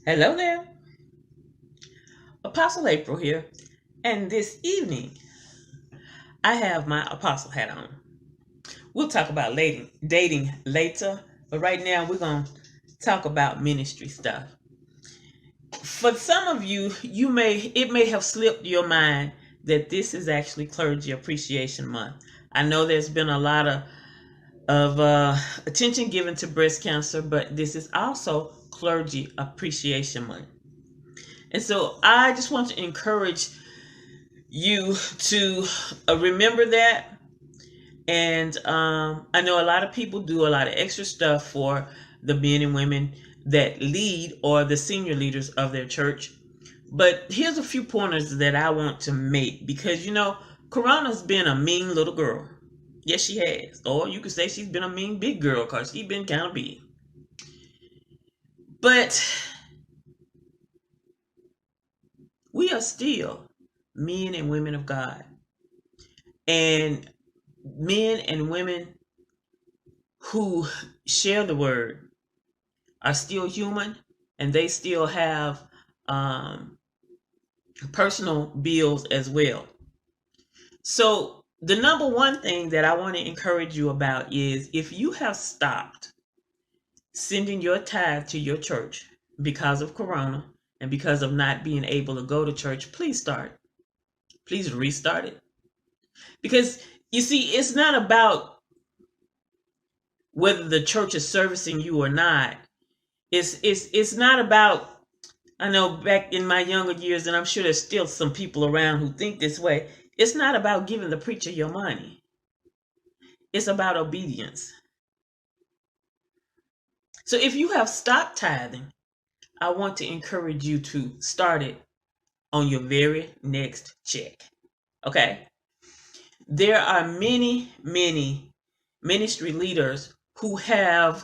Hello there, Apostle.April here, and this evening I have my apostle hat on. We'll talk about dating later, but right now we're going to talk about ministry stuff. For some of you, it may have slipped your mind that this is actually Clergy Appreciation Month. I know there's been a lot of attention given to breast cancer, but this is also Clergy Appreciation Month. And so I just want to encourage you to remember that. And I know a lot of people do a lot of extra stuff for the men and women that lead or the senior leaders of their church. But here's a few pointers that I want to make because, Corona's been a mean little girl. Yes, she has. Or you could say she's been a mean big girl because she's been kind of big. But we are still men and women of God. And men and women who share the word are still human and they still have personal bills as well. So, the number one thing that I want to encourage you about is if you have stopped sending your tithe to your church because of Corona and because of not being able to go to church, please start. Please restart it. Because you see, it's not about whether the church is servicing you or not. It's not about, I know back in my younger years, and I'm sure there's still some people around who think this way, it's not about giving the preacher your money. It's about obedience. So if you have stopped tithing, I want to encourage you to start it on your very next check. Okay? There are many, many ministry leaders who have,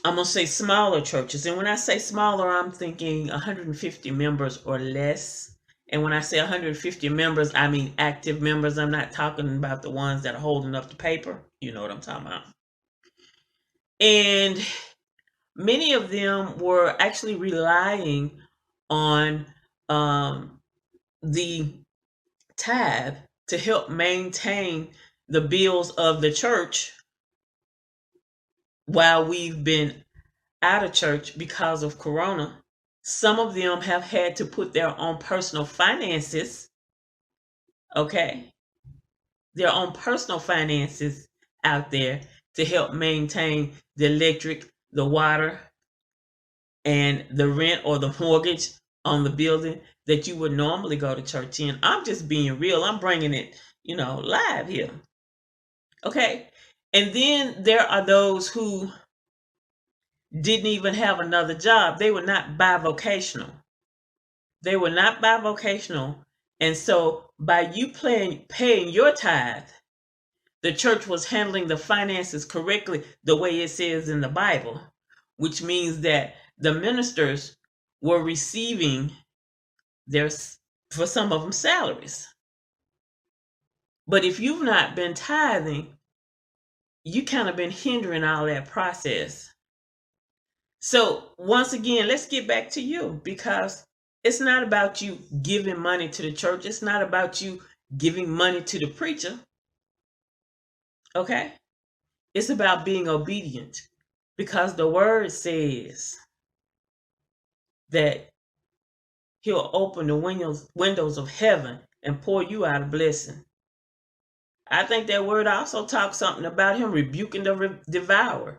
I'm going to say, smaller churches. And when I say smaller, I'm thinking 150 members or less. And when I say 150 members, I mean active members. I'm not talking about the ones that are holding up the paper. You know what I'm talking about. And many of them were actually relying on the tithe to help maintain the bills of the church while we've been out of church because of Corona. Some of them have had to put their own personal finances, okay, their own personal finances out there to help maintain the electric, the water, and the rent or the mortgage on the building that you would normally go to church in. I'm just being real. I'm bringing it, live here. Okay. And then there are those who didn't even have another job. They were not bivocational. They were not bivocational. And so by you paying your tithe, the church was handling the finances correctly the way it says in the Bible, which means that the ministers were receiving their, for some of them, salaries. But if you've not been tithing, you kind of been hindering all that process. So once again, let's get back to you because it's not about you giving money to the church. It's not about you giving money to the preacher. Okay? It's about being obedient because the word says that he'll open the windows of heaven and pour you out a blessing. I think that word also talks something about him rebuking the devourer.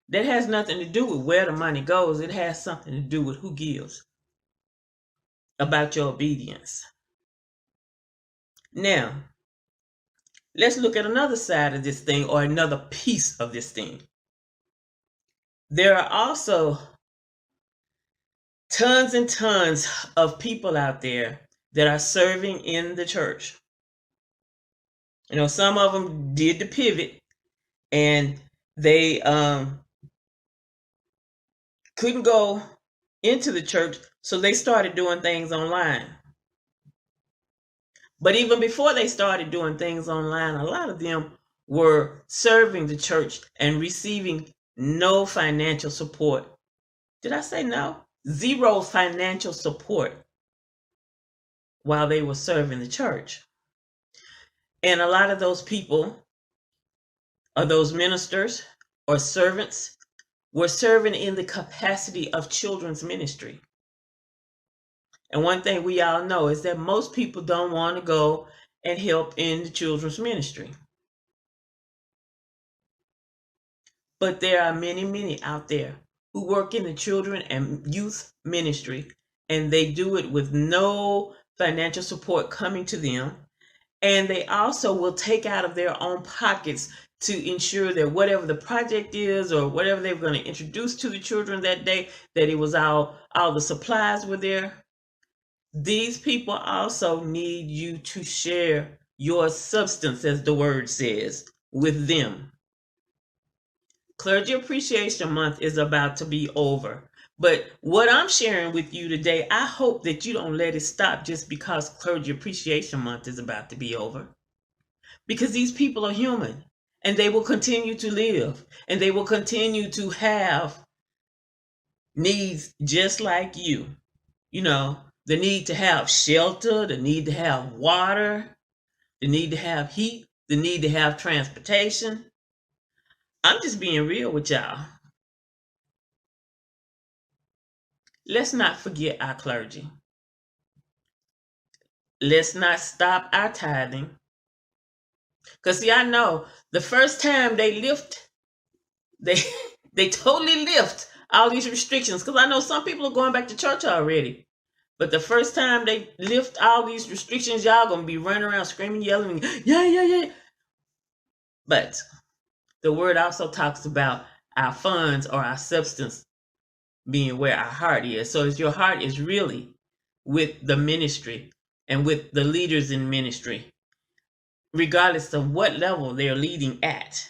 That has nothing to do with where the money goes. It has something to do with who gives, about your obedience. Now, let's look at another side of this thing or another piece of this thing. There are also tons and tons of people out there that are serving in the church. Some of them did the pivot and they couldn't go into the church, so they started doing things online. But even before they started doing things online, a lot of them were serving the church and receiving no financial support. Did I say no? zero financial support while they were serving the church. And a lot of those people, or those ministers or servants, were serving in the capacity of children's ministry. And one thing we all know is that most people don't want to go and help in the children's ministry. But there are many, many out there who work in the children and youth ministry, and they do it with no financial support coming to them. And they also will take out of their own pockets to ensure that whatever the project is or whatever they were going to introduce to the children that day, that it was all the supplies were there. These people also need you to share your substance, as the word says, with them. Clergy Appreciation Month is about to be over. But what I'm sharing with you today, I hope that you don't let it stop just because Clergy Appreciation Month is about to be over. Because these people are human, and they will continue to live, and they will continue to have needs just like you. You know, the need to have shelter, the need to have water, the need to have heat, the need to have transportation. I'm just being real with y'all. Let's not forget our clergy. Let's not stop our tithing. Because see, I know the first time they totally lift all these restrictions. Because I know some people are going back to church already. But the first time they lift all these restrictions, y'all going to be running around screaming, yelling, yeah. But the word also talks about our funds or our substance being where our heart is. So if your heart is really with the ministry and with the leaders in ministry, regardless of what level they're leading at,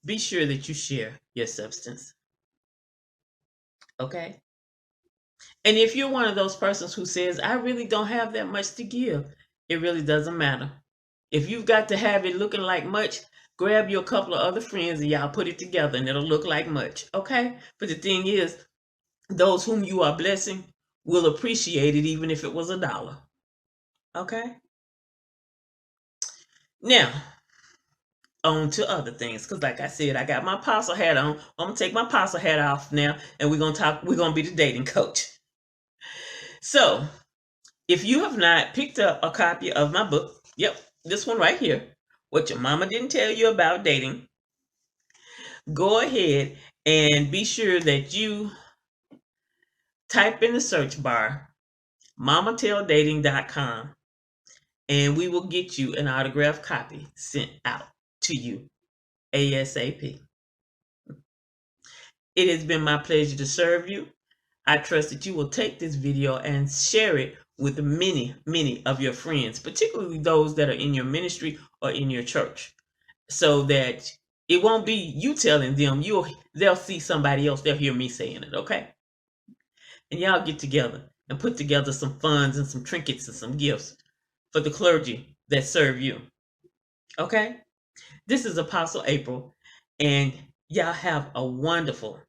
be sure that you share your substance. Okay? And if you're one of those persons who says, I really don't have that much to give, it really doesn't matter. If you've got to have it looking like much, grab you a couple of other friends and y'all put it together and it'll look like much. Okay? But the thing is, those whom you are blessing will appreciate it even if it was $1. Okay? Now, on to other things, because like I said, I got my apostle hat on. I'm gonna take my apostle hat off now, and we're gonna be the dating coach. So if you have not picked up a copy of my book, yep, this one right here, What Your Mama Didn't Tell You About Dating, go ahead and be sure that you type in the search bar mamatelldating.com, and we will get you an autographed copy sent out to you ASAP. It has been my pleasure to serve you. I trust that you will take this video and share it with many, many of your friends, particularly those that are in your ministry or in your church, so that it won't be you telling them, they'll see somebody else, they'll hear me saying it, okay? And y'all get together and put together some funds and some trinkets and some gifts for the clergy that serve you, okay? This is Apostle April, and y'all have a wonderful